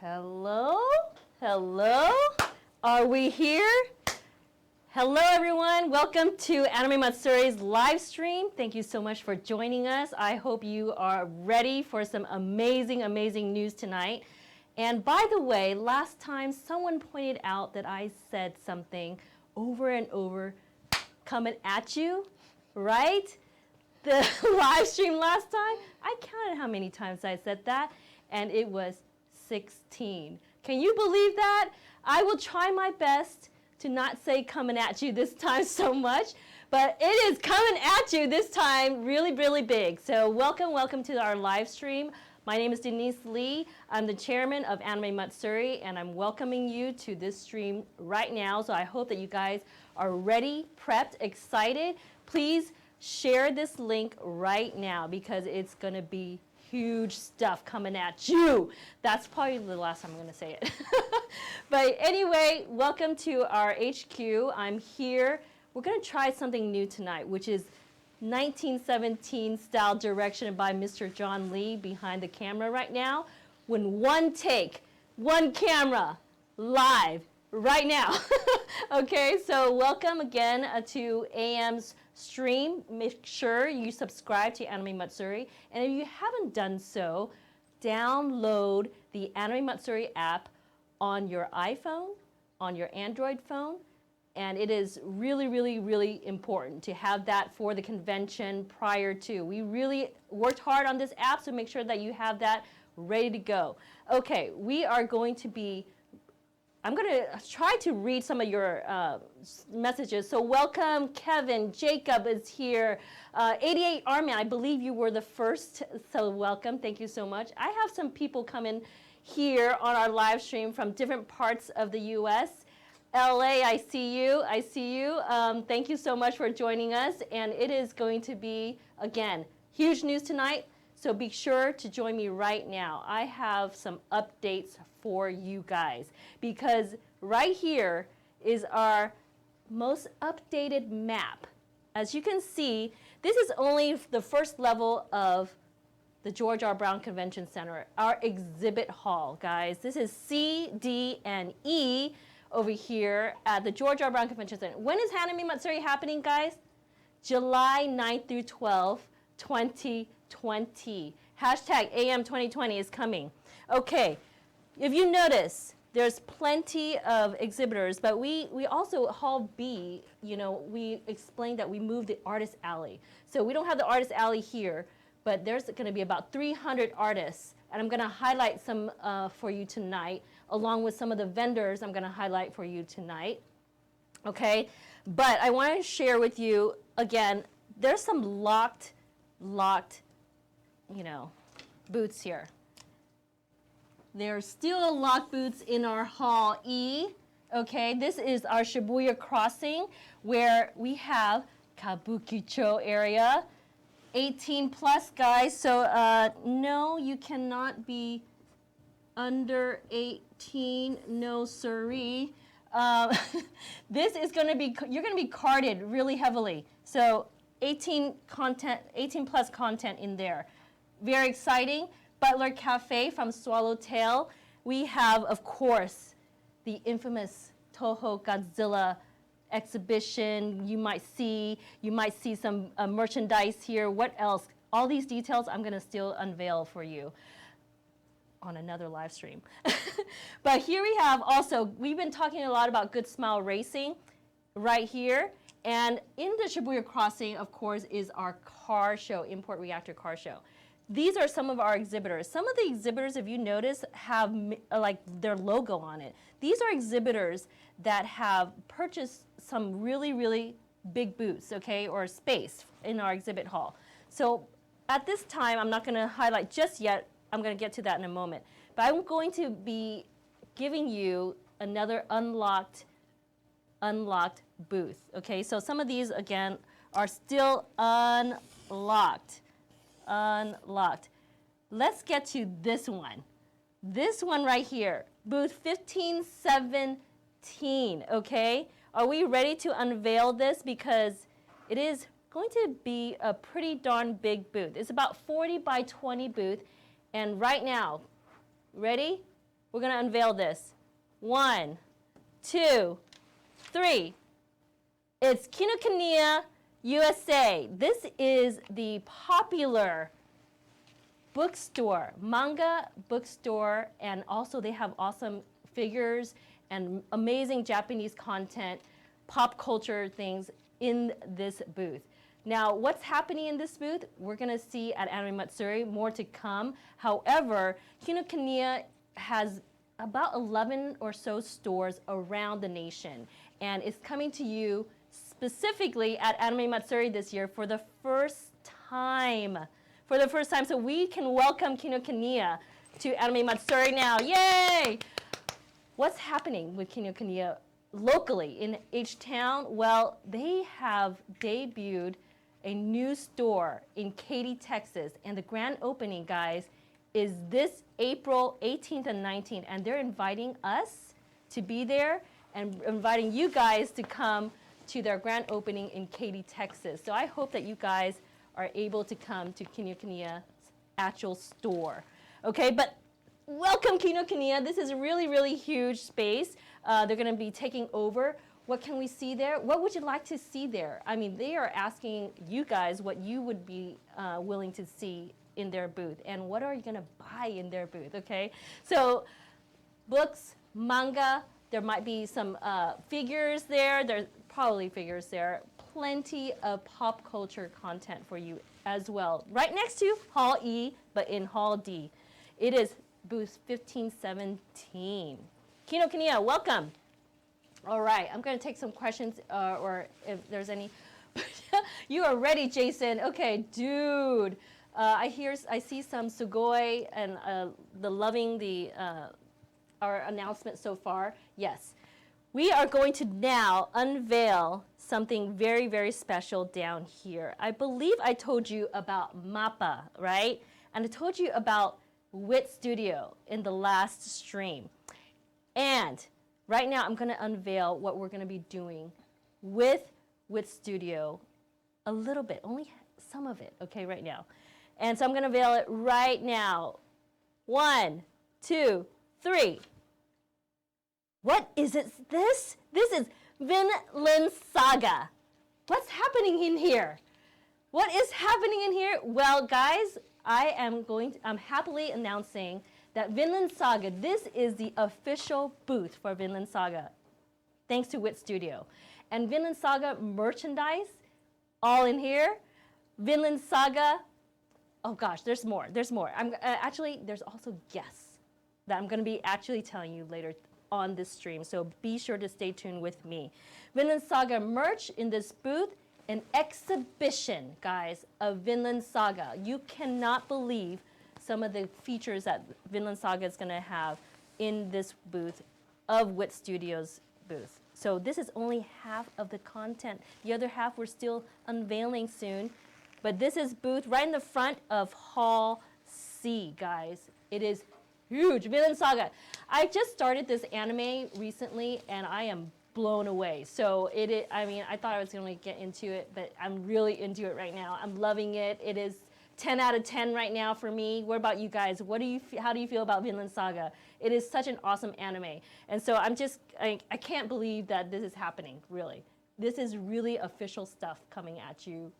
Hello? Hello? Are we here? Hello everyone, welcome to Anime Matsuri's live stream. Thank you so much for joining us. I hope you are ready for some amazing news tonight. And by the way, last time someone pointed out that I said something over and over, coming at you, right? The live stream last time, I counted how many times I said that, and it was 16. Can you believe that? I will try my best to not say coming at you this time so much, but it is coming at you this time really big. So welcome to our live stream. My name is Deneice Leigh. I'm the chairman of Anime Matsuri, and I'm welcoming you to this stream right now. So I hope that you guys are ready, prepped, excited. Please share this link right now because it's gonna be huge stuff coming at you. That's probably the last time I'm gonna say it. But anyway, welcome to our HQ. I'm here. We're gonna try something new tonight, which is 1917 style direction by Mr. John Lee behind the camera right now. When one take, one camera, live, right now. Okay, so welcome again to AM's stream. Make sure you subscribe to Anime Matsuri. And if you haven't done so, download the Anime Matsuri app on your iPhone, on your Android phone. And it is really important to have that for the convention prior to. We really worked hard on this app, so make sure that you have that ready to go. Okay, we are going to be, I'm going to try to read some of your messages. So welcome, Kevin. Jacob is here. 88 Armin, I believe you were the first, so welcome. Thank you so much. I have some people coming here on our live stream from different parts of the U.S. LA, I see you. Thank you so much for joining us. And it is going to be, again, huge news tonight. So be sure to join me right now. I have some updates for you guys because right here is our most updated map. As you can see, this is only the first level of the George R. Brown Convention Center, our exhibit hall, guys. This is C, D, and E over here at the George R. Brown Convention Center. When is Anime Matsuri happening, guys? July 9th through 12th, 2020. Hashtag AM 2020 is coming. Okay, if you notice, there's plenty of exhibitors, but we also, Hall B, you know, we explained that we moved the artist alley. So we don't have the artist alley here, but there's gonna be about 300 artists, and I'm gonna highlight some for you tonight, along with some of the vendors I'm gonna highlight for you tonight, okay? But I wanna share with you, again, there's some locked, you know, booths here. There are still locked booths in our Hall E, okay? This is our Shibuya crossing, where we have Kabukicho area, 18 plus, guys, so no, you cannot be under 18, no siree. This is gonna be, you're gonna be carded really heavily. So 18 plus content in there. Very exciting. Butler Cafe from Swallowtail. We have, of course, the infamous Toho Godzilla exhibition. You might see some merchandise here. What else? All these details I'm gonna still unveil for you on another live stream. But here we have also, we've been talking a lot about Good Smile Racing right here. And in the Shibuya Crossing, of course, is our car show, Import Reactor car show. These are some of our exhibitors. Some of the exhibitors, if you notice, have like their logo on it. These are exhibitors that have purchased some really big booths, okay, or space in our exhibit hall. So at this time, I'm not gonna highlight just yet. I'm gonna get to that in a moment. But I'm going to be giving you another unlocked booth, okay? So some of these, again, are still unlocked. Let's get to this one. This one right here, booth 1517, okay? Are we ready to unveil this? Because it is going to be a pretty darn big booth. It's about 40 by 20 booth. And right now, ready? We're going to unveil this. 1, 2, 3. It's Kinokuniya USA. This is the popular bookstore, manga bookstore, and also they have awesome figures and amazing Japanese content, pop culture things in this booth. Now, what's happening in this booth, we're going to see at Anime Matsuri, more to come. However, Kinokuniya has about 11 or so stores around the nation, and it's coming to you specifically at Anime Matsuri this year for the first time. So we can welcome Kinokuniya to Anime Matsuri now. Yay! What's happening with Kinokuniya locally in H-Town? Well, they have debuted a new store in Katy, Texas, and the grand opening, guys, is this April 18th and 19th, and they're inviting us to be there and inviting you guys to come to their grand opening in Katy, Texas. So I hope that you guys are able to come to Kinokuniya's actual store. Okay, but welcome Kinokuniya. This is a really, really huge space. They're going to be taking over. What can we see there? What would you like to see there? I mean, they are asking you guys what you would be willing to see in their booth, and what are you going to buy in their booth, okay? So books, manga, there might be some figures there. There's probably figures there. Plenty of pop culture content for you as well. Right next to Hall E, but in Hall D. It is booth 1517. Kinokuniya, welcome. All right, I'm going to take some questions, or if there's any. You are ready, Jason. Okay, dude. I see some sugoi and loving our announcement so far. Yes, we are going to now unveil something very, very special down here. I believe I told you about MAPPA, right? And I told you about WIT Studio in the last stream. And right now I'm going to unveil what we're going to be doing with WIT Studio a little bit, only some of it, okay, right now. And so I'm going to unveil it right now. 1, 2, 3. What is it? This is Vinland Saga. What's happening in here? What is happening in here? Well, guys, I'm happily announcing that Vinland Saga, this is the official booth for Vinland Saga, thanks to WIT Studio. And Vinland Saga merchandise, all in here. Vinland Saga, oh gosh, there's more. Actually, there's also guests that I'm going to be actually telling you later on this stream, so be sure to stay tuned with me. Vinland Saga merch in this booth, an exhibition, guys, of Vinland Saga. You cannot believe some of the features that Vinland Saga is going to have in this booth of WIT Studios booth. So this is only half of the content. The other half we're still unveiling soon. But this is booth right in the front of Hall C, guys. It is huge. Vinland Saga. I just started this anime recently, and I am blown away. So I thought I was going to get into it, but I'm really into it right now. I'm loving it. It is 10 out of 10 right now for me. What about you guys? How do you feel about Vinland Saga? It is such an awesome anime. And so I can't believe that this is happening, really. This is really official stuff coming at you.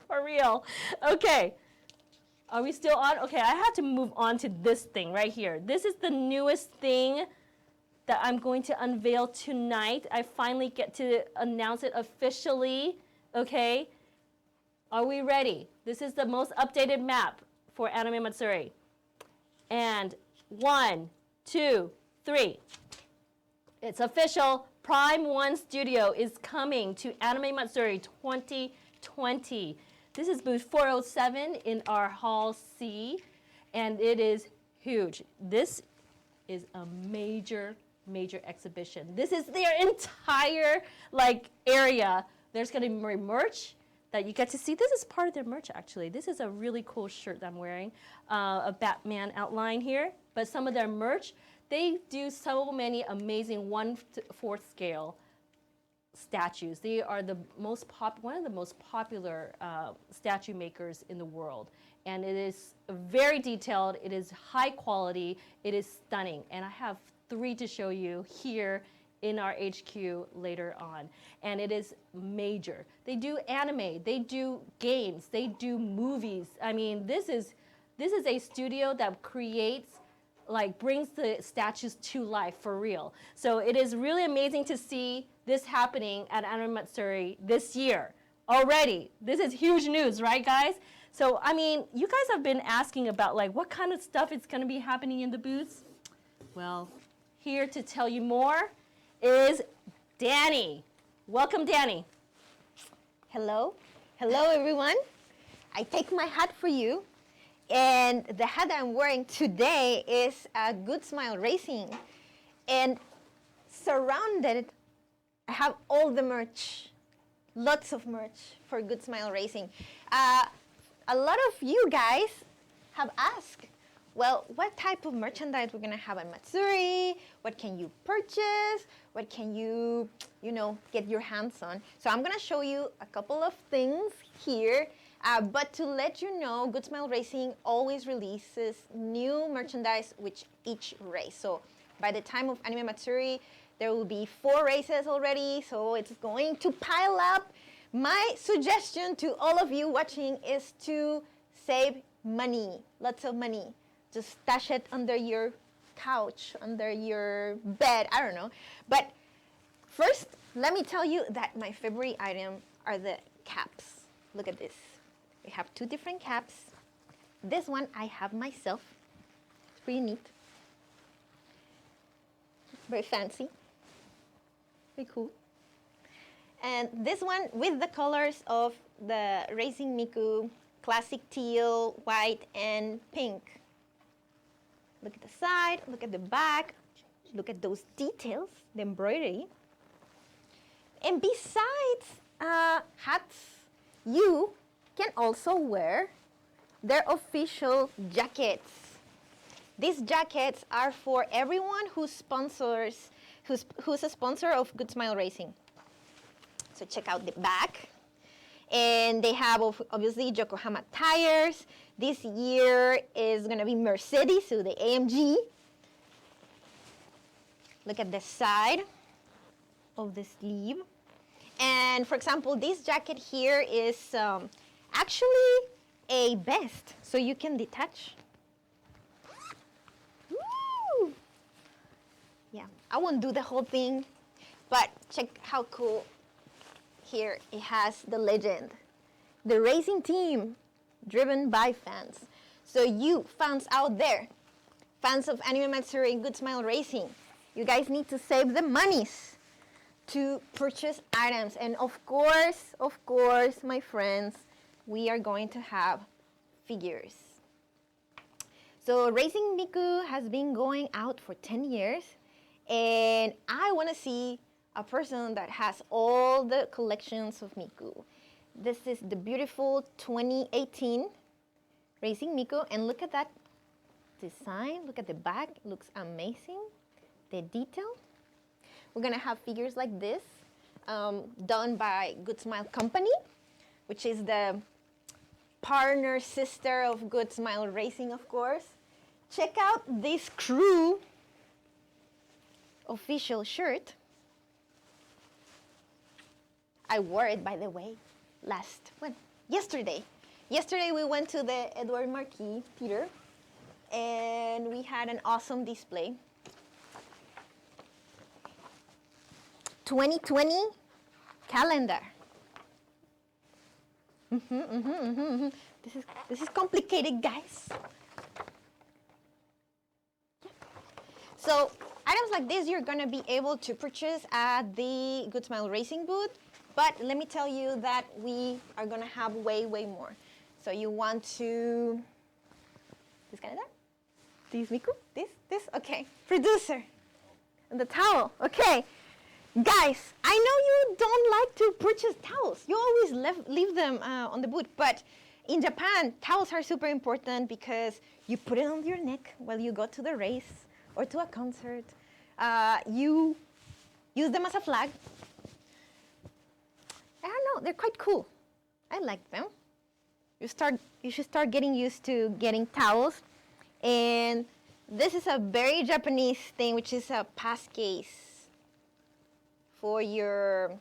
For real. Okay. Are we still on? Okay, I have to move on to this thing right here. This is the newest thing that I'm going to unveil tonight. I finally get to announce it officially. Okay. Are we ready? This is the most updated map for Anime Matsuri. And 1, 2, 3. It's official. Prime 1 Studio is coming to Anime Matsuri 2020. This is booth 407 in our Hall C, and it is huge. This is a major, major exhibition. This is their entire area. There's going to be merch that you get to see. This is part of their merch, actually. This is a really cool shirt that I'm wearing, a Batman outline here. But some of their merch, they do so many amazing 1/4 scale statues. They are one of the most popular statue makers in the world. and it is very detailed. It is high quality. It is stunning. And I have 3 to show you here in our HQ later on. And it is major. They do anime, they do games, they do movies. I mean, this is a studio that creates, like, brings the statues to life for real. So it is really amazing to see this happening at Anime Matsuri this year already. This is huge news, right, guys? So, I mean, you guys have been asking about, like, what kind of stuff is going to be happening in the booths. Well, here to tell you more is Danny. Welcome, Danny. Hello. Hello, everyone. I take my hat for you. And the hat I'm wearing today is Good Smile Racing. And surrounded, I have all the merch. Lots of merch for Good Smile Racing. A lot of you guys have asked, well, what type of merchandise we're going to have at Matsuri? What can you purchase? What can you, get your hands on? So I'm going to show you a couple of things here. But to let you know, Good Smile Racing always releases new merchandise with each race. So by the time of Anime Matsuri, there will be 4 races already. So it's going to pile up. My suggestion to all of you watching is to save money, lots of money. Just stash it under your couch, under your bed, I don't know. But first, let me tell you that my favorite item are the caps. Look at this. We have 2 different caps. This one I have myself. It's pretty neat. Very fancy. Very cool. And this one with the colors of the Racing Miku, classic teal, white, and pink. Look at the side, look at the back, look at those details, the embroidery. And besides hats, you can also wear their official jackets. These jackets are for everyone who's a sponsor of Good Smile Racing. So check out the back. And they have obviously Yokohama tires. This year is gonna be Mercedes, so the AMG. Look at the side of the sleeve. And for example, this jacket here is actually a vest, so you can detach. Woo! Yeah, I won't do the whole thing, but check how cool. Here it has the legend, the racing team driven by fans. So you fans out there, fans of Anime Matsuri and Good Smile Racing, you guys need to save the monies to purchase items. And of course, my friends, we are going to have figures. So Racing Miku has been going out for 10 years, and I want to see a person that has all the collections of Miku. This is the beautiful 2018 Racing Miku, and look at that design. Look at the back, it looks amazing. The detail. We're gonna have figures like this, done by Good Smile Company, which is the partner sister of Good Smile Racing, of course. Check out this crew official shirt. I wore it, by the way, yesterday. Yesterday we went to the Edward Marquis Theater, and we had an awesome display. 2020 calendar. This is complicated, guys. So items like this you're gonna be able to purchase at the Good Smile Racing booth, but let me tell you that we are gonna have way more. So you want to, this kind of that? This Miku? This? Okay. Producer. And the towel. Okay. Guys, I know you don't like to purchase towels. You always leave them on the booth, but in Japan, towels are super important because you put it on your neck while you go to the race or to a concert. You use them as a flag. I don't know, they're quite cool. I like them. you should start getting used to getting towels. And this is a very Japanese thing, which is a pass case for your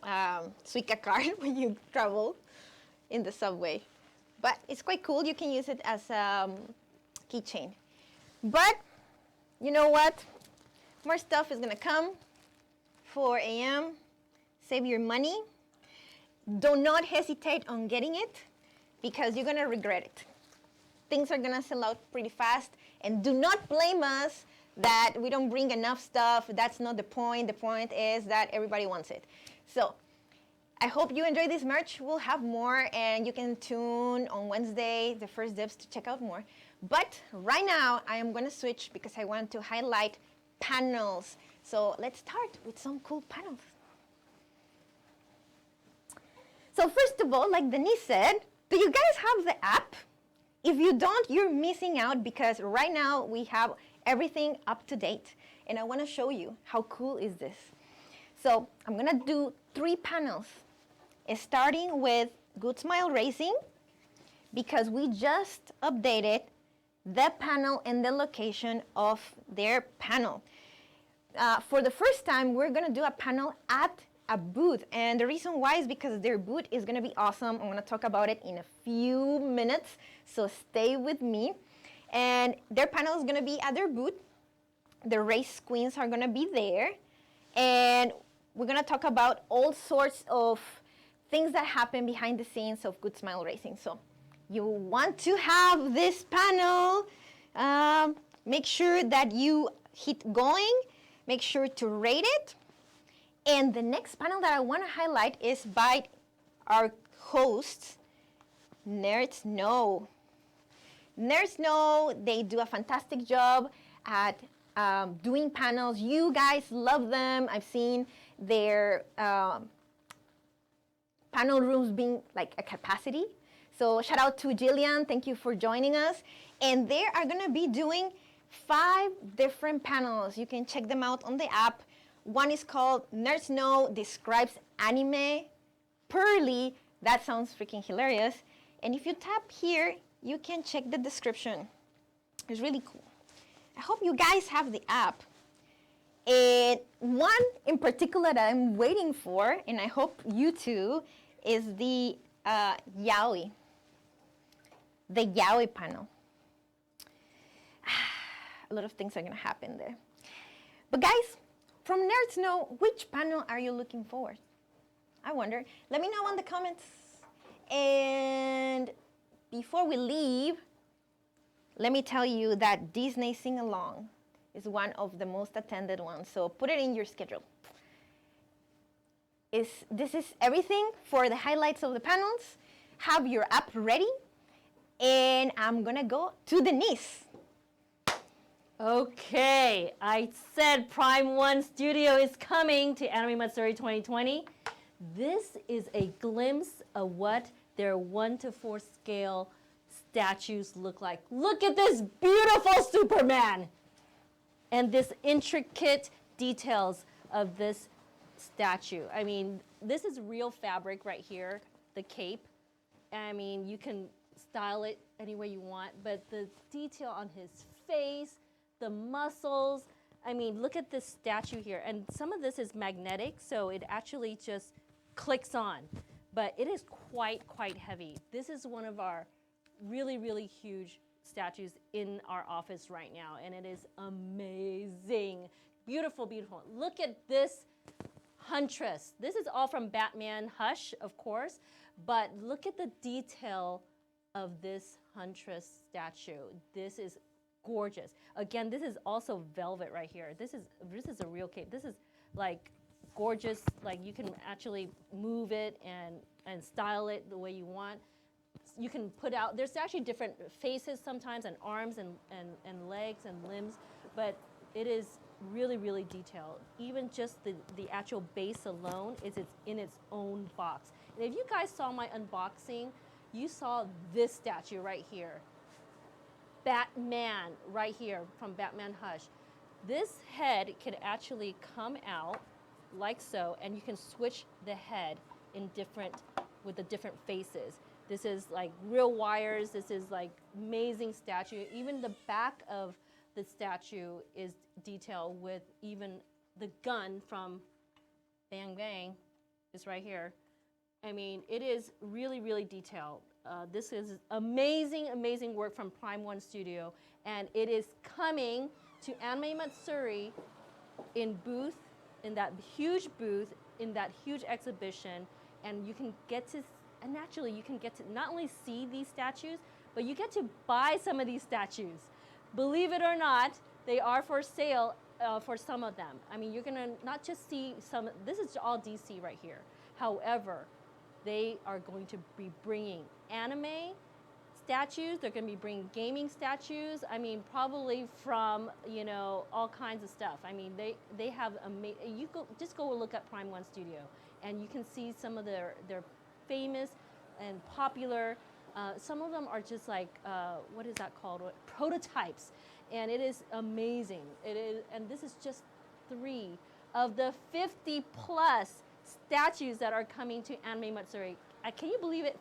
Suica card when you travel in the subway. But it's quite cool. You can use it as a keychain. But you know what? More stuff is gonna come. 4 a.m. Save your money. Do not hesitate on getting it because you're gonna regret it. Things are gonna sell out pretty fast, and do not blame us that we don't bring enough stuff. That's not the point. The point is that everybody wants it. So I hope you enjoy this merch. We'll have more, and you can tune on Wednesday, the first dips, to check out more. But right now, I am gonna switch because I want to highlight panels. So let's start with some cool panels. So first of all, like Deneice said, do you guys have the app? If you don't, you're missing out because right now we have everything up to date. And I want to show you how cool is this. So I'm going to do 3 panels, starting with Good Smile Racing, because we just updated the panel and the location of their panel. For the first time, we're going to do a panel at a booth. And the reason why is because their booth is going to be awesome. I'm going to talk about it in a few minutes, so stay with me. And their panel is going to be at their booth. The race queens are going to be there. And we're going to talk about all sorts of things that happen behind the scenes of Good Smile Racing. So you want to have this panel. Make sure that you hit going. Make sure to rate it. And the next panel that I want to highlight is by our hosts, Nerds Know. Nerds Know, they do a fantastic job at doing panels. You guys love them. I've seen their panel rooms being like a capacity. So shout out to Jillian. Thank you for joining us. And they are going to be doing 5 different panels. You can check them out on the app. One is called Nerds Know Describes Anime Pearly. That sounds freaking hilarious. And if you tap here, you can check the description. It's really cool. I hope you guys have the app. And one in particular that I'm waiting for, and I hope you too, is the yaoi. The yaoi panel. A lot of things are going to happen there. But guys, from Nerds Know, which panel are you looking for? I wonder. Let me know in the comments. And before we leave, let me tell you that Disney Sing Along is one of the most attended ones. So put it in your schedule. This is everything for the highlights of the panels. Have your app ready. And I'm going to go to Deneice. Okay, I said Prime 1 Studio is coming to Anime Matsuri 2020. This is a glimpse of what their 1:4 scale statues look like. Look at this beautiful Superman! And this intricate details of this statue. I mean, this is real fabric right here, the cape. I mean, you can style it any way you want, but the detail on his face, the muscles. I mean, look at this statue here. And some of this is magnetic, so it actually just clicks on. But it is quite heavy. This is one of our really huge statues in our office right now, and it is amazing. Beautiful. Look at this Huntress. This is all from Batman Hush, of course, but look at the detail of this Huntress statue. This is gorgeous. Again, this is also velvet right here. This is a real cape. This is like gorgeous. Like you can actually move it and style it the way you want. You can put out, there's actually different faces sometimes, and arms and legs and limbs, but it is really detailed. Even just the actual base alone is in its own box. And if you guys saw my unboxing, you saw this statue right here. Batman right here from Batman Hush. This head can actually come out like so, and you can switch the head with the different faces. This is like real wires. This is like amazing statue. Even the back of the statue is detailed with even the gun from Bang Bang is right here. I mean, it is really, really detailed. This is amazing, amazing work from Prime One Studio, and it is coming to Anime Matsuri in that huge booth, in that huge exhibition, and you can get to, and naturally you can get to not only see these statues, but you get to buy some of these statues. Believe it or not, they are for sale for some of them. I mean, you're gonna not just see some, this is all DC right here. However, they are going to be bringing anime statues. They're going to be bringing gaming statues. I mean, probably from, you know, all kinds of stuff. I mean, they have just go look at Prime One Studio, and you can see some of their famous and popular. Some of them are just like what is that called? Prototypes, and it is amazing. It is, and this is just 3 of the 50 plus statues that are coming to Anime Matsuri. Can you believe it?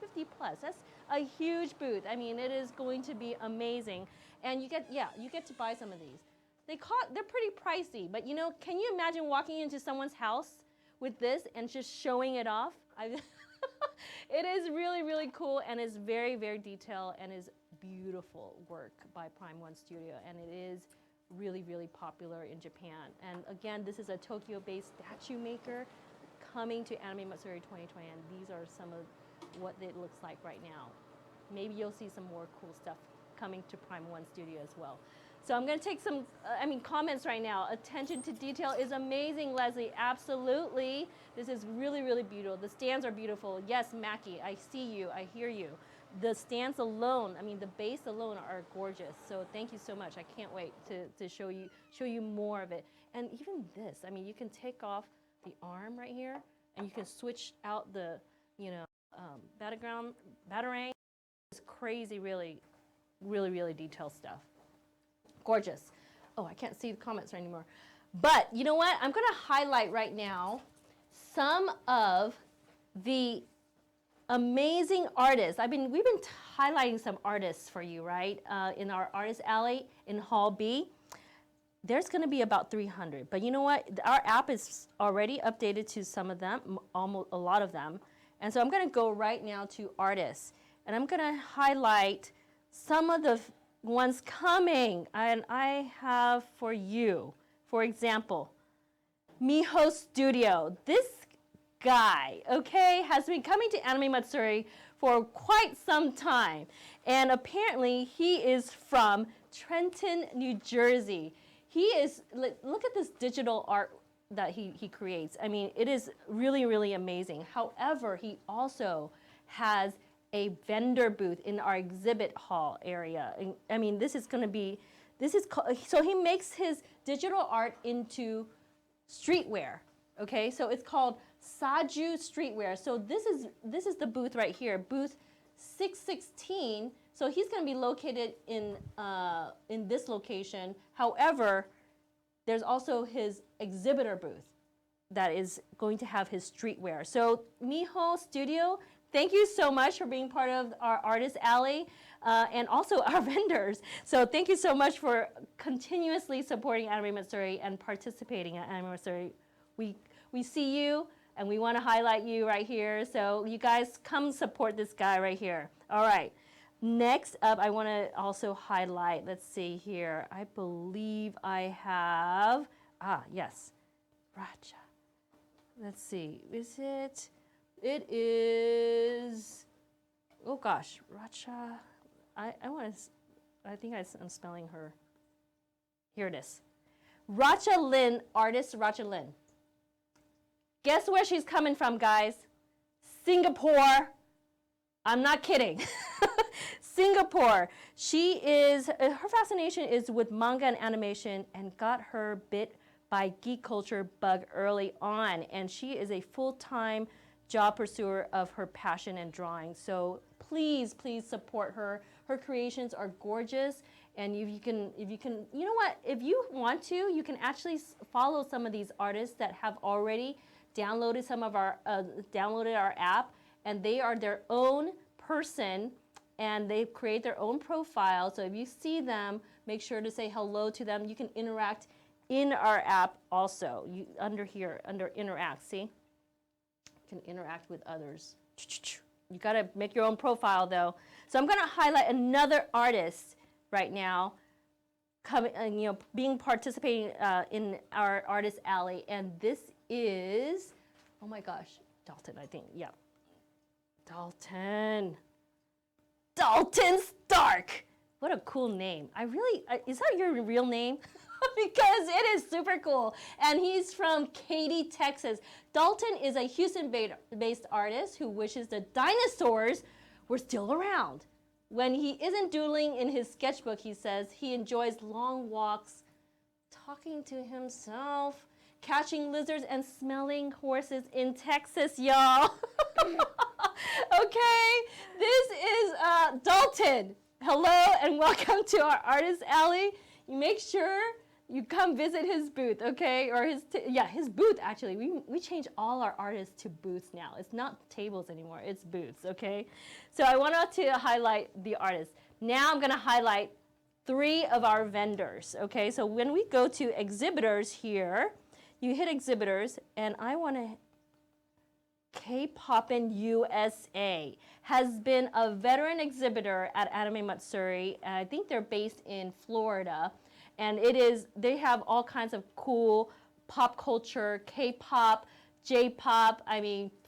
50 plus. That's a huge booth. I mean, it is going to be amazing. And you get to buy some of these. They're pretty pricey, but you know, can you imagine walking into someone's house with this and just showing it off? It is really, really cool, and is very, very detailed, and is beautiful work by Prime One Studio, and it is really, really popular in Japan. And again, this is a Tokyo-based statue maker coming to Anime Matsuri 2020, and these are some of what it looks like right now. Maybe you'll see some more cool stuff coming to Prime One Studio as well. So I'm going to take some, comments right now. Attention to detail is amazing, Leslie. Absolutely. This is really, really beautiful. The stands are beautiful. Yes, Mackie, I see you. I hear you. The stands alone, the base alone are gorgeous. So thank you so much. I can't wait to show you more of it. And even this, you can take off the arm right here, and you can switch out the, batarang. It's crazy, really, really, really detailed stuff. Gorgeous. Oh, I can't see the comments anymore. But you know what? I'm going to highlight right now some of the amazing artists. We've been highlighting some artists for you, right? In our Artist Alley in Hall B. There's going to be about 300. But you know what? Our app is already updated to some of them, almost a lot of them. And so I'm going to go right now to artists. And I'm going to highlight some of the ones coming. And I have for you, for example, Miho Studio. This guy, okay, has been coming to Anime Matsuri for quite some time. And apparently he is from Trenton, New Jersey. Look at this digital art that he creates. It is really, really amazing. However, he also has a vendor booth in our exhibit hall area. This is so he makes his digital art into streetwear, okay? So it's called Saju Streetwear. So this is the booth right here, booth 616. So he's going to be located in this location. However, there's also his exhibitor booth that is going to have his streetwear. So Miho Studio, thank you so much for being part of our Artist Alley and also our vendors. So thank you so much for continuously supporting Anime Matsuri and participating at Anime Matsuri. We see you, and we want to highlight you right here. So you guys come support this guy right here. All right. Next up, I want to also highlight, let's see here. I believe I have, yes, Raja. Let's see, it is, oh gosh, Racha. I think I'm spelling her. Here it is. Racha Lin, artist Racha Lin. Guess where she's coming from, guys? Singapore. I'm not kidding. Singapore. Her fascination is with manga and animation, and got her bit by geek culture bug early on. And she is a full-time job pursuer of her passion and drawing. So please, please support her. Her creations are gorgeous. And if you can, you know what? If you want to, you can actually follow some of these artists that have already downloaded our app, and they are their own person, and they create their own profile. So if you see them, make sure to say hello to them. You can interact in our app also. Under here, under interact, see? You can interact with others. You gotta make your own profile though. So I'm gonna highlight another artist right now, being participating in our artist alley, and this is, oh my gosh, Dalton, I think, yeah. Dalton Stark. What a cool name. Is that your real name? Because it is super cool. And he's from Katy, Texas. Dalton is a Houston-based artist who wishes the dinosaurs were still around. When he isn't doodling in his sketchbook, he says he enjoys long walks, talking to himself, catching lizards, and smelling horses in Texas, y'all. Okay, this is Dalton. Hello and welcome to our Artist Alley. You make sure you come visit his booth, okay? Or his booth, actually. We change all our artists to booths now. It's not tables anymore, it's booths, okay? So I wanted to highlight the artists. Now I'm gonna highlight 3 of our vendors, okay? So when we go to exhibitors here, you hit exhibitors, and I wanna, K-Poppin' USA has been a veteran exhibitor at Anime Matsuri, and I think they're based in Florida. And they have all kinds of cool pop culture, K-pop, J-pop,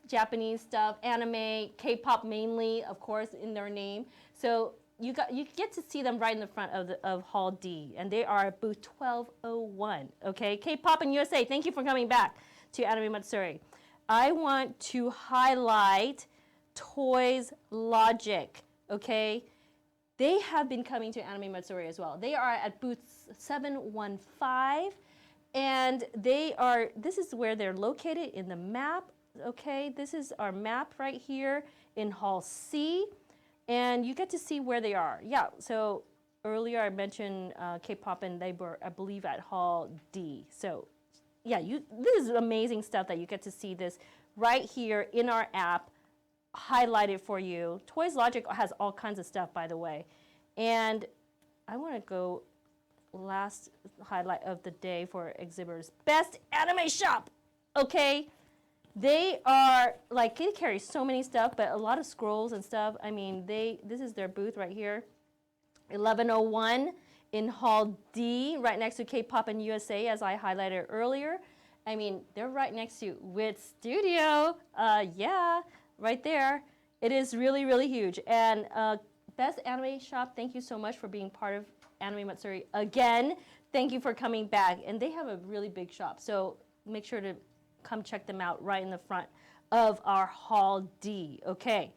Japanese stuff, anime, K-pop mainly, of course, in their name. So you get to see them right in the front of Hall D, and they are at booth 1201. Okay, K-Poppin' USA, thank you for coming back to Anime Matsuri. I want to highlight Toys Logic. Okay. They have been coming to Anime Matsuri as well. They are at booth 715, and this is where they're located in the map, okay? This is our map right here in Hall C, and you get to see where they are. Yeah, so earlier I mentioned K-pop, and they were, I believe, at Hall D. So yeah, this is amazing stuff that you get to see this right here in our app, highlighted for you. Toys Logic has all kinds of stuff, by the way. And I want to go last highlight of the day for exhibitors. Best anime shop, okay? They carry so many stuff, but a lot of scrolls and stuff. This is their booth right here. 1101 in Hall D, right next to K-Poppin' USA, as I highlighted earlier. They're right next to Wit Studio. Yeah. Right there. It is really, really huge. And Best Anime Shop, thank you so much for being part of Anime Matsuri again. Thank you for coming back. And they have a really big shop, so make sure to come check them out right in the front of our Hall D, okay?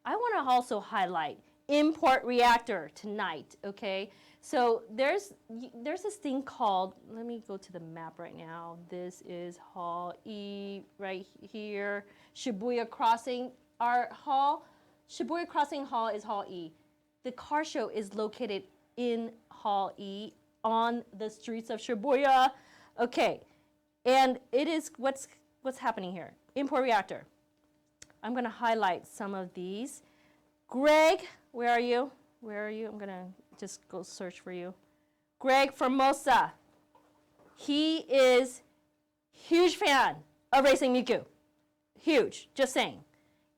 I want to also highlight Import Reactor tonight, okay? So there's this thing called, let me go to the map right now. This is Hall E right here. Shibuya Crossing, our hall. Shibuya Crossing Hall is Hall E. The car show is located in Hall E on the streets of Shibuya. Okay, and it is, what's happening here? Import Reactor. I'm gonna highlight some of these. Greg, where are you? Where are you? I'm gonna just go search for you. Greg Formosa. He is huge fan of Racing Miku. Huge, just saying.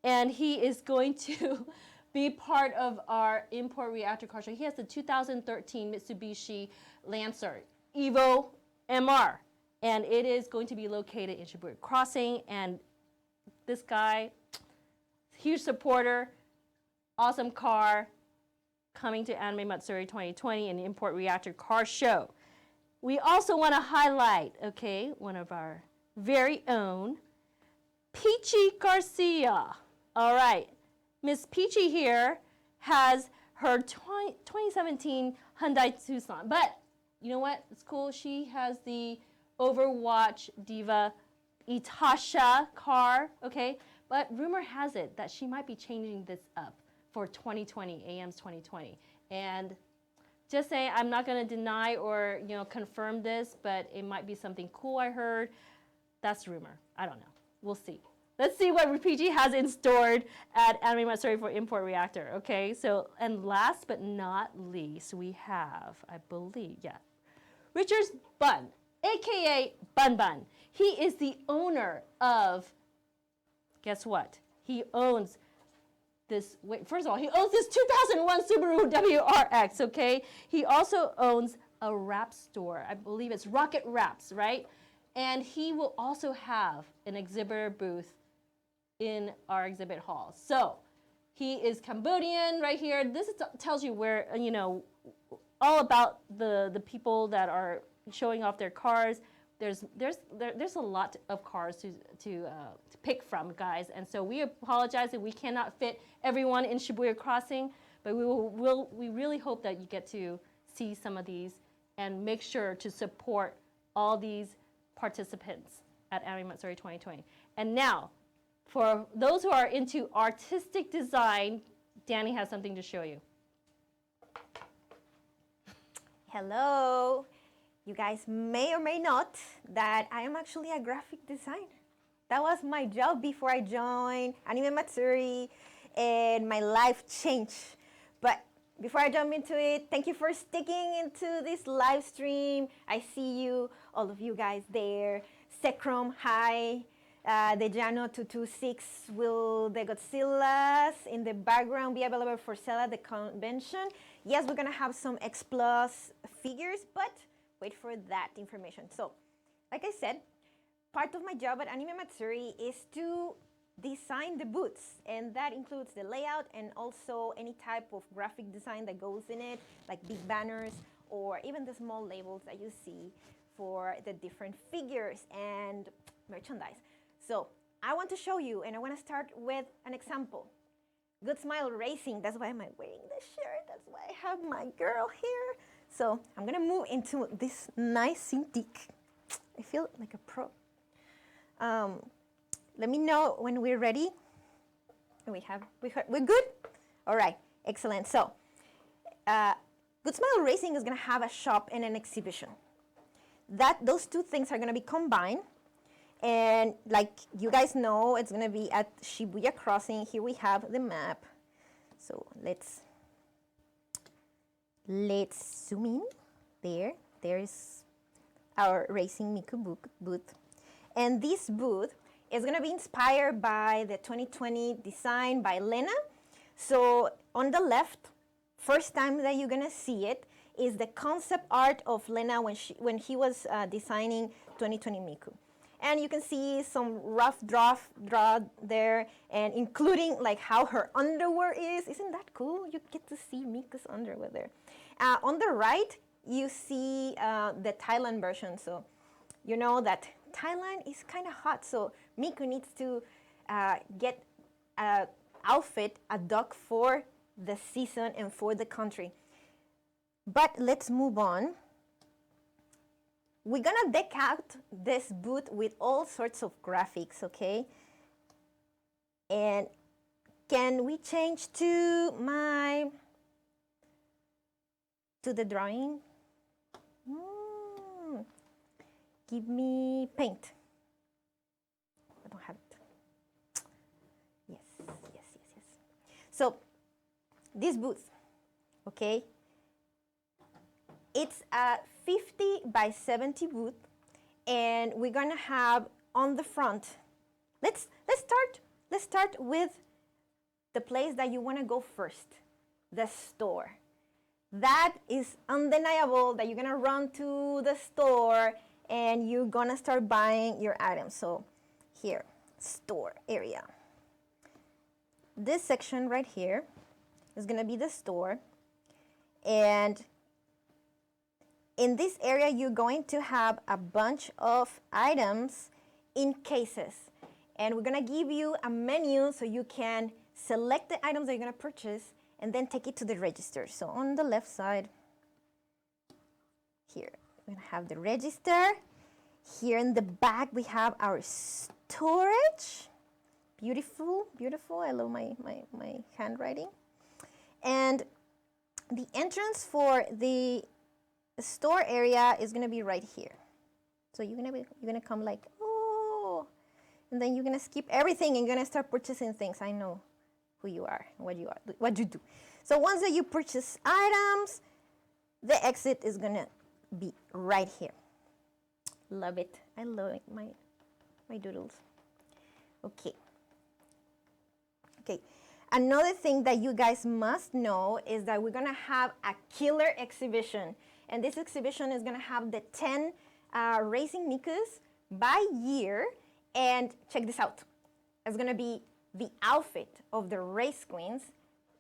And he is going to be part of our Import Reactor car show. He has the 2013 Mitsubishi Lancer Evo MR, and it is going to be located in Shibuya Crossing. And this guy, huge supporter, awesome car, coming to Anime Matsuri 2020 and Import Reactor car show. We also want to highlight, okay, one of our very own, Peachy Garcia. All right, Miss Peachy here has her 2017 Hyundai Tucson, but you know what? It's cool. She has the Overwatch Diva Itasha car, okay? But rumor has it that she might be changing this up for 2020, AM's 2020. And just say, I'm not gonna deny or confirm this, but it might be something cool I heard. That's rumor. I don't know. We'll see. let's see what PG has in store at Anime Matsuri for Import Reactor, okay? So, and last but not least, we have, I believe, Richard's Bun, AKA Bun Bun. He is the owner of, guess what? He owns this, first of all, he owns this 2001 Subaru WRX, okay? He also owns a wrap store. I believe it's Rocket Wraps, right? And he will also have an exhibitor booth in our exhibit hall. So he is Cambodian right here. This tells you where, you know, all about the people that are showing off their cars. There's a lot of cars to pick from, guys. And so we apologize that we cannot fit everyone in Shibuya Crossing, but we really hope that you get to see some of these and make sure to support all these participants at Anime Matsuri 2020. And now, for those who are into artistic design, Danny has something to show you. Hello. You guys may or may not that I am actually a graphic designer. That was my job before I joined Anime Matsuri, and my life changed. But before I jump into it, thank you for sticking into this live stream. I see you, all of you guys there. Sekrom, hi. The Jano 226 will the Godzillas in the background be available for sale at the convention? Yes, we're gonna have some X Plus figures, but wait for that information. So, like I said, part of my job at Anime Matsuri is to design the booths, and that includes the layout and also any type of graphic design that goes in it, like big banners or even the small labels that you see for the different figures and merchandise. So I want to show you, and I want to start with an example. Good Smile Racing, that's why I'm wearing this shirt, that's why I have my girl here. So I'm gonna move into this nice Cintiq. I feel like a pro. Let me know when we're ready. We're good? All right, excellent. So Good Smile Racing is gonna have a shop and an exhibition. Those two things are gonna be combined. And like you guys know, it's gonna be at Shibuya Crossing. Here we have the map. So let's zoom in. There is our Racing Miku booth. And this booth is gonna be inspired by the 2020 design by Lena. So on the left, first time that you're gonna see it is the concept art of Lena when he was designing 2020 Miku. And you can see some rough draw there, and including like how her underwear is. Isn't that cool? You get to see Miku's underwear there. On the right, you see the Thailand version. So you know that Thailand is kind of hot, so Miku needs to get an outfit, a duck for the season and for the country. But let's move on. We're gonna deck out this booth with all sorts of graphics, okay? And can we change to the drawing? Give me paint. I don't have it. Yes. So this booth, okay? It's a 50 by 70 booth, and we're gonna have on the front. Let's start with the place that you wanna go first, the store. That is undeniable that you're gonna run to the store and you're gonna start buying your items. So here, store area. This section right here is gonna be the store, and in this area, you're going to have a bunch of items in cases. And we're gonna give you a menu so you can select the items that you're gonna purchase and then take it to the register. So on the left side, here, we're gonna have the register. Here in the back, we have our storage. Beautiful, beautiful. I love my handwriting. And the entrance for the store area is gonna be right here. So you're gonna come like, oh, and then you're gonna skip everything and you're gonna start purchasing things. I know who you are, what you do. So once that you purchase items, the exit is gonna be right here. Love it. I love it, my doodles. Okay. Okay. Another thing that you guys must know is that we're gonna have a killer exhibition. And this exhibition is gonna have the 10 racing Mikus by year. And check this out. It's gonna be the outfit of the race queens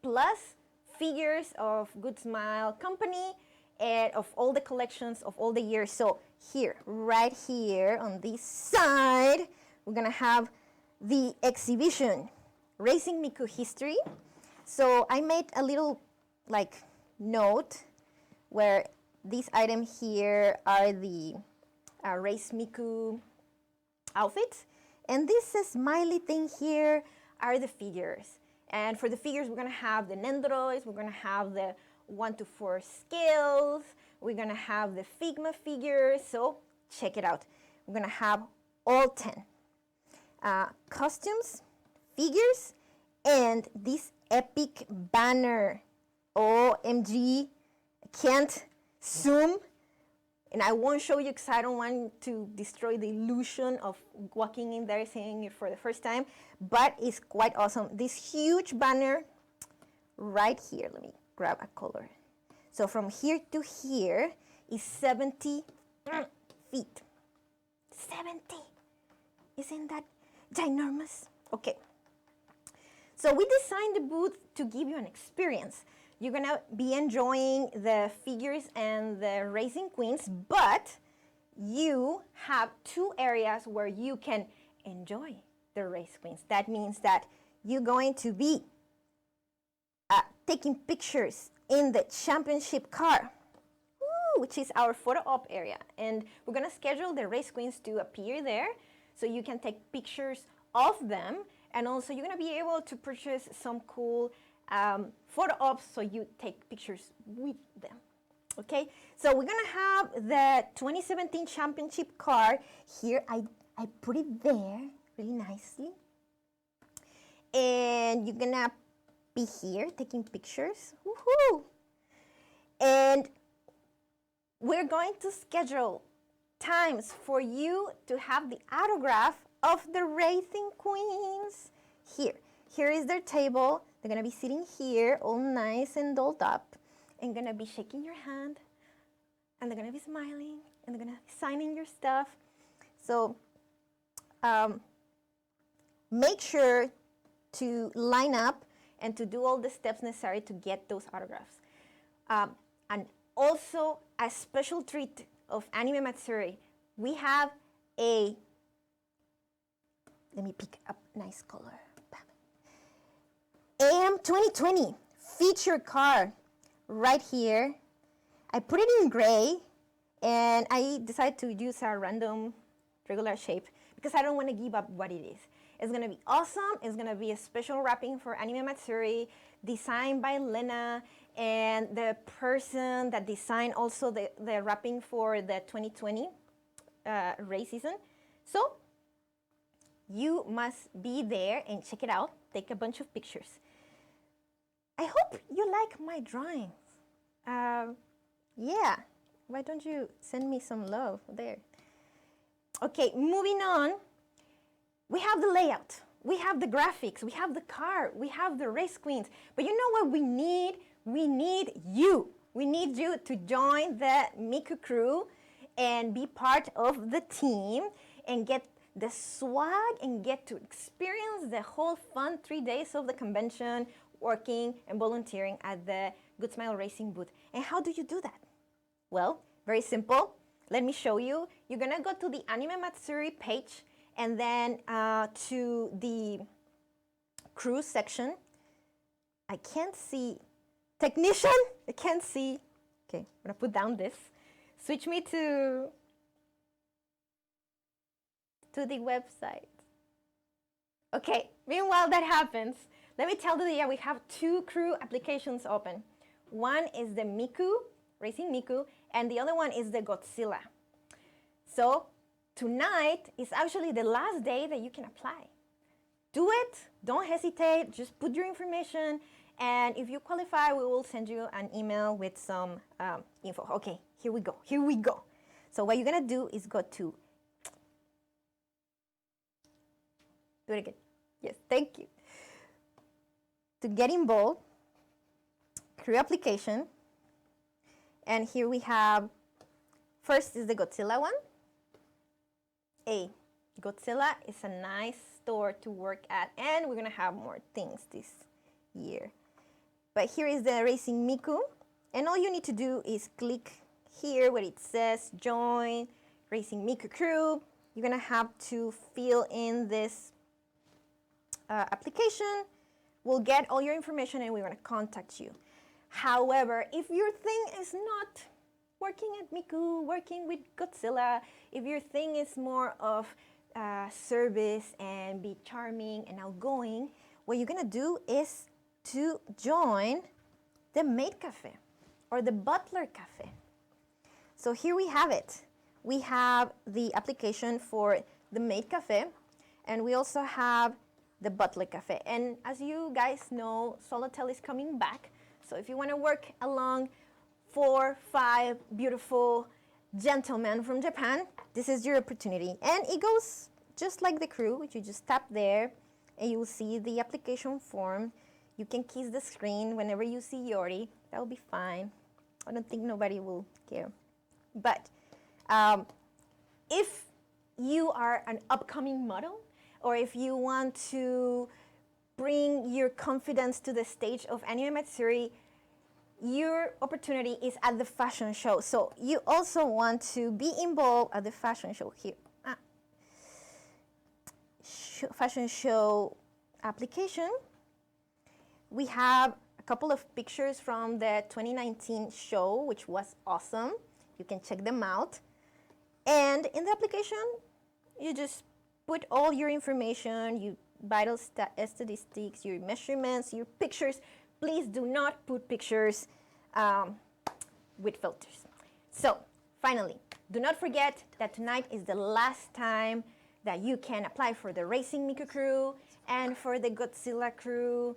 plus figures of Good Smile Company and of all the collections of all the years. So here, right here on this side, we're gonna have the exhibition, Racing Miku History. So I made a little note where these items here are the Race Miku outfits. And this smiley thing here are the figures. And for the figures, we're gonna have the Nendoroids, we're gonna have the 1 to 4 scales, we're gonna have the Figma figures. So check it out. We're gonna have all 10 costumes, figures, and this epic banner. OMG, can't zoom. And I won't show you because I don't want to destroy the illusion of walking in there seeing it for the first time, but it's quite awesome. This huge banner right here, let me grab a color. So from here to here is 70 feet. 70. Isn't that ginormous? Okay. So we designed the booth to give you an experience. You're gonna be enjoying the figures and the racing queens, but you have 2 areas where you can enjoy the race queens. That means that you're going to be taking pictures in the championship car, which is our photo op area. And we're gonna schedule the race queens to appear there so you can take pictures of them. And also you're gonna be able to purchase some cool photo ops so you take pictures with them. Okay, so we're gonna have the 2017 championship car here. I put it there really nicely. And you're gonna be here taking pictures. Woohoo! And we're going to schedule times for you to have the autograph of the racing queens. Here is their table. They're gonna be sitting here all nice and dolled up and gonna be shaking your hand and they're gonna be smiling and they're gonna be signing your stuff. So make sure to line up and to do all the steps necessary to get those autographs. And also a special treat of Anime Matsuri, we have a, let me pick up a nice color. AM 2020 feature car right here. I put it in gray and I decided to use a random regular shape because I don't want to give up what it is. It's going to be awesome. It's going to be a special wrapping for Anime Matsuri, designed by Lena, and the person that designed also the wrapping for the 2020 race season. So you must be there and check it out. Take a bunch of pictures. I hope you like my drawings. Yeah, why don't you send me some love there? Okay, moving on. We have the layout, we have the graphics, we have the car, we have the race queens. But you know what we need? We need you. We need you to join the Miku crew and be part of the team and get the swag and get to experience the whole fun 3 days of the convention, working and volunteering at the Good Smile Racing booth. And how do you do that? Well, very simple. Let me show you. You're gonna go to the Anime Matsuri page and then to the crew section. I can't see. Technician? I can't see. Okay, I'm gonna put down this. Switch me to the website. Okay, meanwhile that happens, let me tell you that we have 2 crew applications open. One is the Miku, Racing Miku, and the other one is the Godzilla. So tonight is actually the last day that you can apply. Do it, don't hesitate, just put your information, and if you qualify, we will send you an email with some info. Okay, here we go. So what you're gonna do is go to, do it again. Yes, thank you. To get involved, crew application, and here we have, first is the Godzilla one. Godzilla is a nice store to work at, and we're gonna have more things this year. But here is the Racing Miku, and all you need to do is click here where it says join Racing Miku crew. You're gonna have to fill in this application. We'll get all your information and we're gonna contact you. However, if your thing is not working at Miku, working with Godzilla, if your thing is more of service and be charming and outgoing, what you're gonna do is to join the maid cafe or the butler cafe. So here we have it. We have the application for the maid cafe, and we also have the butler cafe. And as you guys know, Solotel is coming back. So if you want to work along 4, 5 beautiful gentlemen from Japan, this is your opportunity. And it goes just like the crew. You just tap there and you will see the application form. You can kiss the screen whenever you see Yori. That will be fine. I don't think nobody will care. But if you are an upcoming model, or if you want to bring your confidence to the stage of Anime Matsuri, your opportunity is at the fashion show. So you also want to be involved at the fashion show here. Fashion show application. We have a couple of pictures from the 2019 show, which was awesome. You can check them out. And in the application, you just put all your information, your vital statistics, your measurements, your pictures. Please do not put pictures with filters. So finally, do not forget that tonight is the last time that you can apply for the Racing Miku crew and for the Godzilla crew.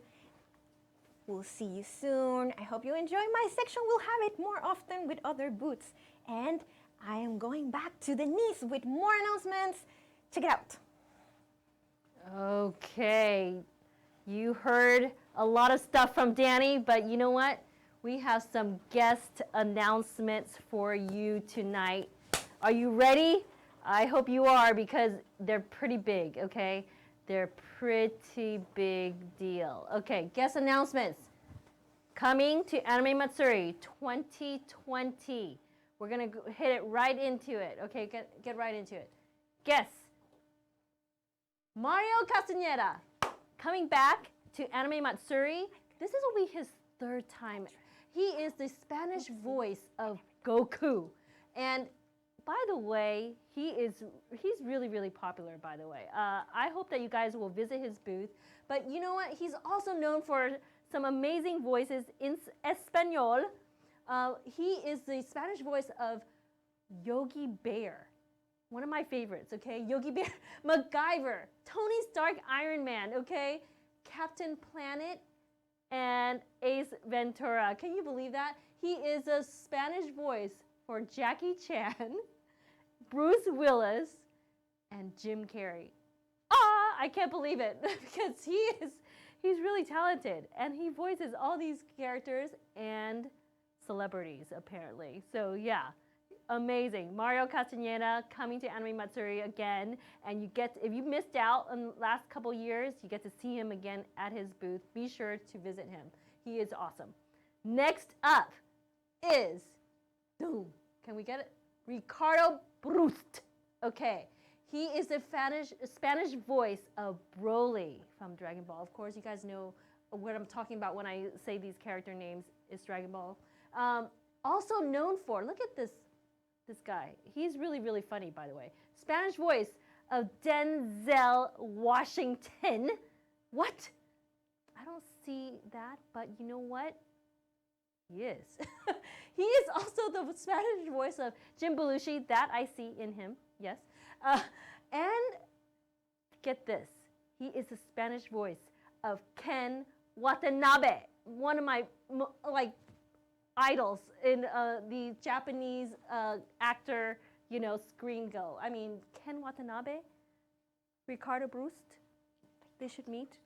We'll see you soon. I hope you enjoy my section. We'll have it more often with other booths. And I am going back to Deneice with more announcements. Check it out. Okay, you heard a lot of stuff from Danny, but you know what? We have some guest announcements for you tonight. Are you ready? I hope you are, because they're pretty big, okay? They're pretty big deal. Okay, guest announcements. Coming to Anime Matsuri 2020. We're gonna hit it right into it, okay? Get right into it. Guests. Mario Castañeda, coming back to Anime Matsuri. This will be his 3rd time. He is the Spanish voice of Goku. And by the way, he's really, really popular, by the way. I hope that you guys will visit his booth. But you know what? He's also known for some amazing voices in Espanol. He is the Spanish voice of Yogi Bear. One of my favorites, okay? Yogi Bear, MacGyver, Tony Stark, Iron Man, okay? Captain Planet, and Ace Ventura. Can you believe that? He is a Spanish voice for Jackie Chan, Bruce Willis, and Jim Carrey. I can't believe it, because he's really talented, and he voices all these characters and celebrities, apparently. So yeah. Amazing. Mario Castañeda coming to Anime Matsuri again, and if you missed out on the last couple years, you get to see him again at his booth. Be sure to visit him. He is awesome. Next up is, can we get it? Ricardo Brust. Okay, he is the Spanish voice of Broly from Dragon Ball. Of course, you guys know what I'm talking about when I say these character names is Dragon Ball. Also known for, look at this guy. He's really, really funny, by the way. Spanish voice of Denzel Washington. What? I don't see that, but you know what? He is. He is also the Spanish voice of Jim Belushi. That I see in him. Yes. And get this, he is the Spanish voice of Ken Watanabe, one of my like idols in the Japanese actor, screen go. I mean, Ken Watanabe, Ricardo Brust, they should meet.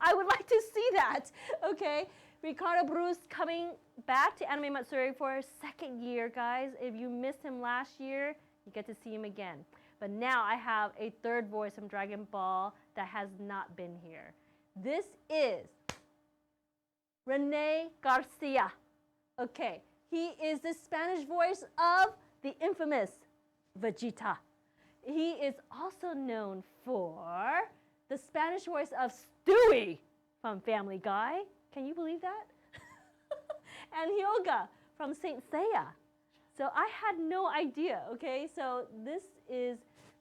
I would like to see that. Okay, Ricardo Brust coming back to Anime Matsuri for a second year, guys. If you missed him last year, you get to see him again. But now I have a third voice from Dragon Ball that has not been here. This is Rene Garcia. Okay, he is the Spanish voice of the infamous Vegeta. He is also known for the Spanish voice of Stewie from Family Guy. Can you believe that? And Hyoga from Saint Seiya. So I had no idea, okay? So this is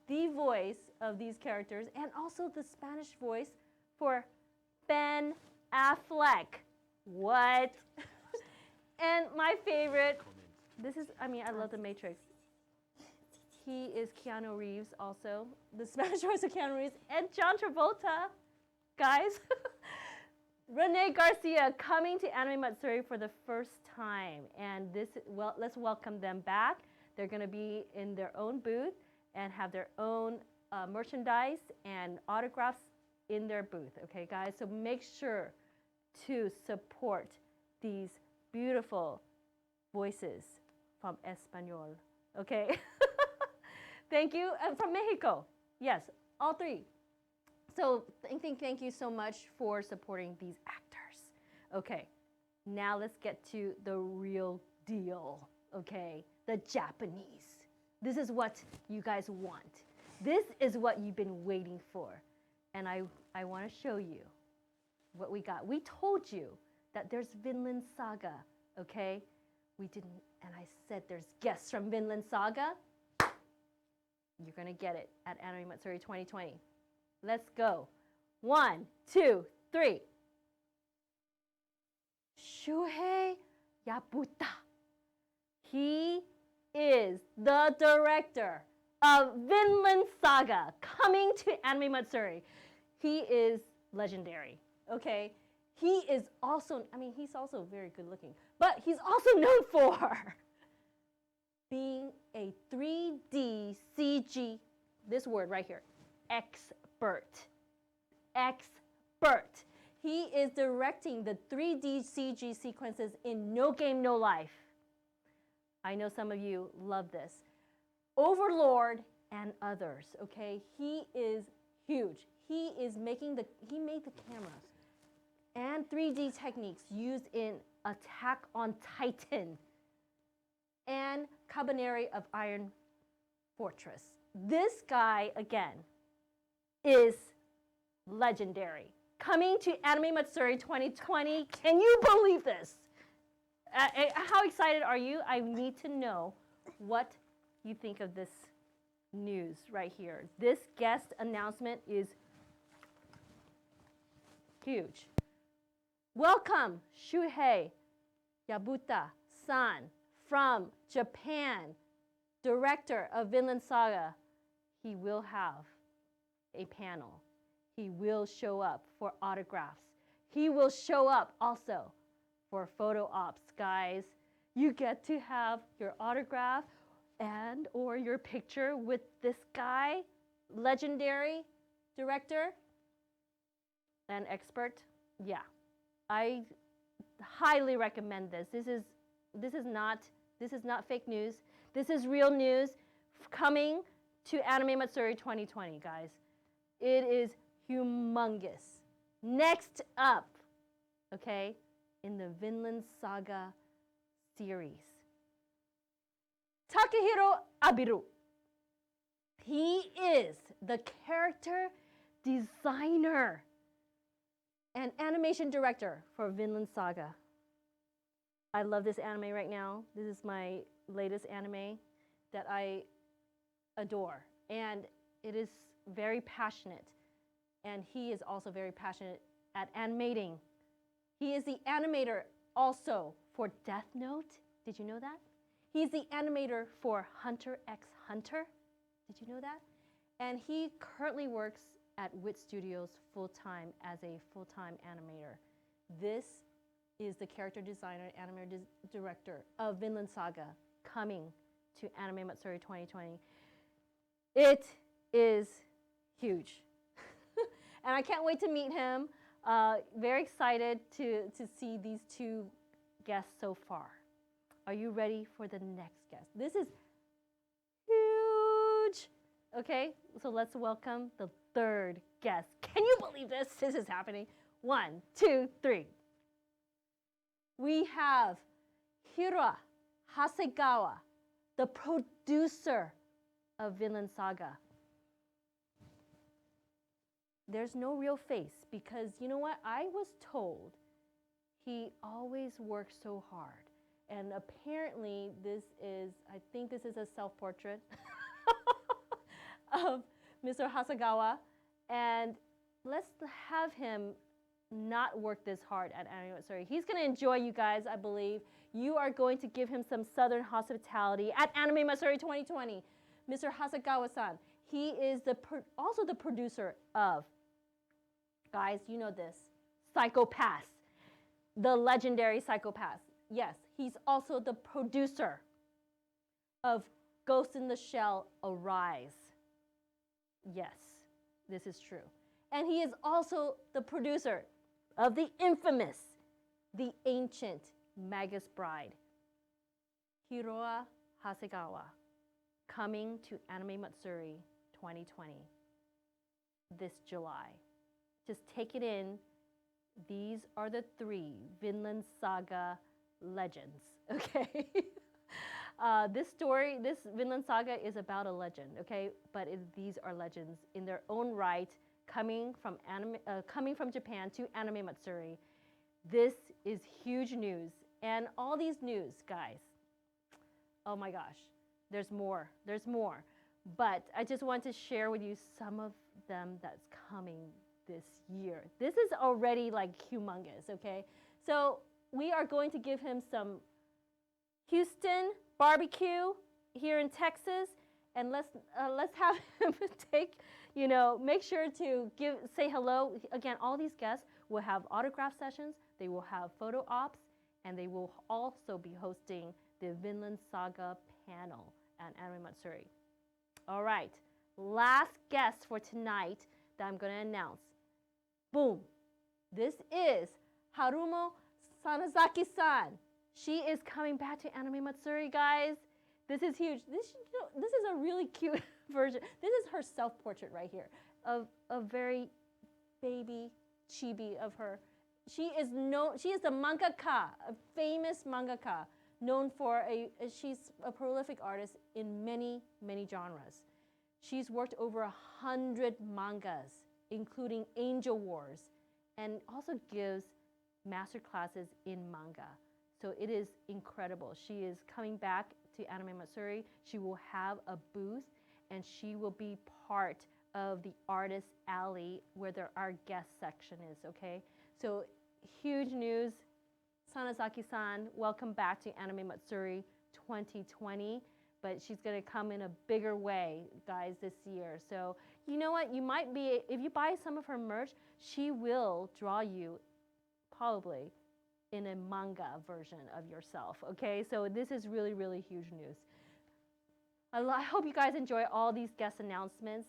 the voice of these characters and also the Spanish voice for Ben Affleck. What? And my favorite, I love The Matrix. He is Keanu Reeves also, the Spanish voice of Keanu Reeves, and John Travolta, guys. Rene Garcia coming to Anime Matsuri for the first time, and let's welcome them back. They're going to be in their own booth and have their own merchandise and autographs in their booth, okay, guys? So make sure to support these beautiful voices from Espanol, okay? Thank you. And from Mexico, yes, all three. So thank you so much for supporting these actors. Okay, now let's get to the real deal, okay? The Japanese. This is what you guys want. This is what you've been waiting for. And I want to show you what we got. We told you that there's Vinland Saga, okay? We didn't, and I said there's guests from Vinland Saga. You're going to get it at Anime Matsuri 2020. Let's go. 1, 2, 3. Shuhei Yabuta. He is the director of Vinland Saga coming to Anime Matsuri. He is legendary, okay? He is also, he's also very good looking, but he's also known for being a 3D CG, this word right here, expert. He is directing the 3D CG sequences in No Game, No Life. I know some of you love this. Overlord and others, okay? He is huge. He made the cameras and 3D techniques used in Attack on Titan and Cabaneri of Iron Fortress. This guy, again, is legendary. Coming to Anime Matsuri 2020. Can you believe this? How excited are you? I need to know what you think of this news right here. This guest announcement is huge. Welcome, Shuhei Yabuta-san from Japan, director of Vinland Saga. He will have a panel. He will show up for autographs. He will show up also for photo ops, guys. You get to have your autograph and or your picture with this guy, legendary director and expert. Yeah, I highly recommend this. This is not fake news. This is real news coming to Anime Matsuri 2020, guys. It is humongous. Next up, okay, in the Vinland Saga series, Takehiro Abiru. He is the character designer and animation director for Vinland Saga. I love this anime right now. This is my latest anime that I adore. And it is very passionate. And he is also very passionate at animating. He is the animator also for Death Note. Did you know that? He's the animator for Hunter x Hunter. Did you know that? And he currently works at WIT Studios full-time as a full-time animator. This is the character designer and animator director of Vinland Saga coming to Anime Matsuri 2020. It is huge. And I can't wait to meet him. Very excited to see these two guests so far. Are you ready for the next guest? This is huge. Okay, so let's welcome the third guest. Can you believe this? This is happening. 1, 2, 3. We have Hira Hasegawa, the producer of Vinland Saga. There's no real face because you know what? I was told he always works so hard. And apparently I think this is a self-portrait of Mr. Hasegawa. And let's have him not work this hard at Anime Matsuri. He's going to enjoy you guys, I believe. You are going to give him some southern hospitality at Anime Matsuri 2020. Mr. Hasegawa-san, he is also the producer of, guys, you know this, Psycho-Pass, the legendary Psycho-Pass. Yes, he's also the producer of Ghost in the Shell Arise. Yes, this is true. And he is also the producer of the infamous, the ancient Magus Bride, Hiroa Hasegawa, coming to Anime Matsuri 2020 this July. Just take it in. These are the 3 Vinland Saga legends, okay? This Vinland Saga is about a legend, okay? But these are legends in their own right, coming from Japan to Anime Matsuri. This is huge news. And all these news, guys, oh my gosh, there's more. But I just want to share with you some of them that's coming this year. This is already like humongous, okay? So we are going to give him some Houston barbecue here in Texas, and let's have him make sure to say hello. Again, all these guests will have autograph sessions, they will have photo ops, and they will also be hosting the Vinland Saga panel at Anime Matsuri. All right, last guest for tonight that I'm going to announce. Boom. This is Harumo Sanazaki-san. She is coming back to Anime Matsuri, guys. This is huge. This is a really cute version. This is her self-portrait right here of a very baby chibi of her. She is the mangaka, a famous mangaka, known for she's a prolific artist in many, many genres. She's worked over 100 mangas, including Angel Wars, and also gives master classes in manga. So it is incredible. She is coming back to Anime Matsuri. She will have a booth, and she will be part of the artist alley where our guest section is, okay? So huge news. Sanazaki-san, welcome back to Anime Matsuri 2020. But she's going to come in a bigger way, guys, this year. So you know what? You might be, if you buy some of her merch, she will draw you probably in a manga version of yourself, okay? So this is really, really huge news. I hope you guys enjoy all these guest announcements.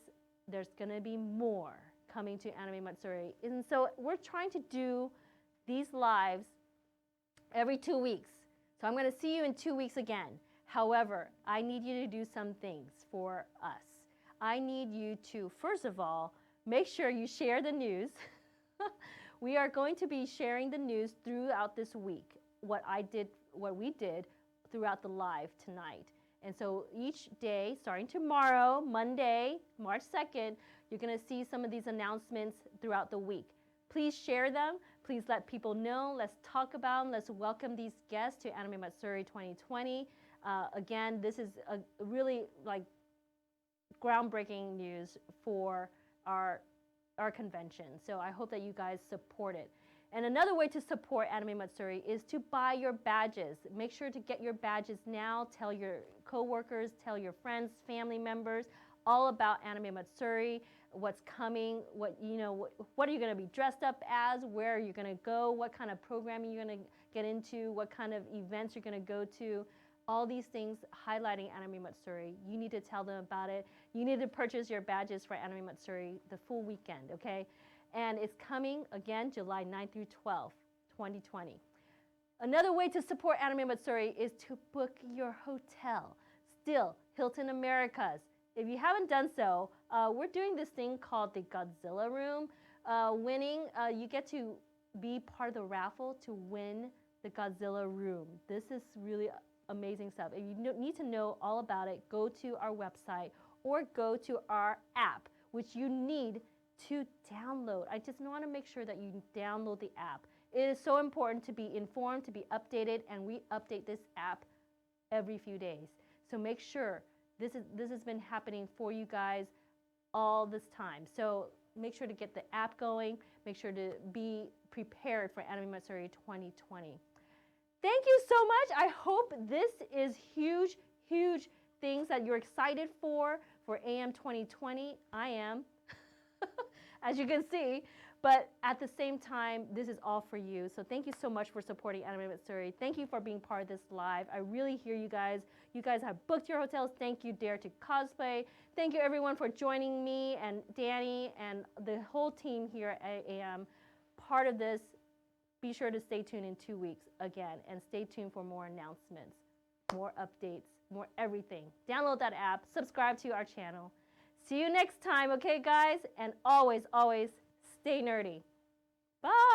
There's going to be more coming to Anime Matsuri. And so we're trying to do these lives every 2 weeks. So I'm going to see you in 2 weeks again. However, I need you to do some things for us. I need you to, first of all, make sure you share the news. We are going to be sharing the news throughout this week, what we did throughout the live tonight. And so each day, starting tomorrow, Monday, March 2nd, you're going to see some of these announcements throughout the week. Please share them. Please let people know. Let's talk about them. Let's welcome these guests to Anime Matsuri 2020. Again, this is a really groundbreaking news for our convention. So I hope that you guys support it. And another way to support Anime Matsuri is to buy your badges. Make sure to get your badges now. Tell your coworkers, tell your friends, family members all about Anime Matsuri, what's coming, what are you going to be dressed up as, where are you going to go, what kind of programming you're going to get into, what kind of events you're going to go to. All these things highlighting Anime Matsuri. You need to tell them about it. You need to purchase your badges for Anime Matsuri the full weekend, okay? And it's coming, again, July 9th through 12th, 2020. Another way to support Anime Matsuri is to book your hotel. Still, Hilton Americas. If you haven't done so, we're doing this thing called the Godzilla Room. You get to be part of the raffle to win the Godzilla Room. This is really amazing stuff. If you need to know all about it, go to our website or go to our app, which you need to download. I just want to make sure that you download the app. It is so important to be informed, to be updated, and we update this app every few days. So make sure this has been happening for you guys all this time. So make sure to get the app going. Make sure to be prepared for Anime Matsuri 2020. Thank you so much. I hope this is huge, huge things that you're excited for AM 2020. I am. As you can see, but at the same time, this is all for you. So thank you so much for supporting Anime Matsuri. Thank you for being part of this live. I really hear you guys. You guys have booked your hotels. Thank you, Dare to Cosplay. Thank you, everyone, for joining me and Danny and the whole team here at AM. Part of this, be sure to stay tuned in 2 weeks again, and stay tuned for more announcements, more updates, more everything. Download that app, subscribe to our channel. See you next time, okay, guys? And always, always stay nerdy. Bye!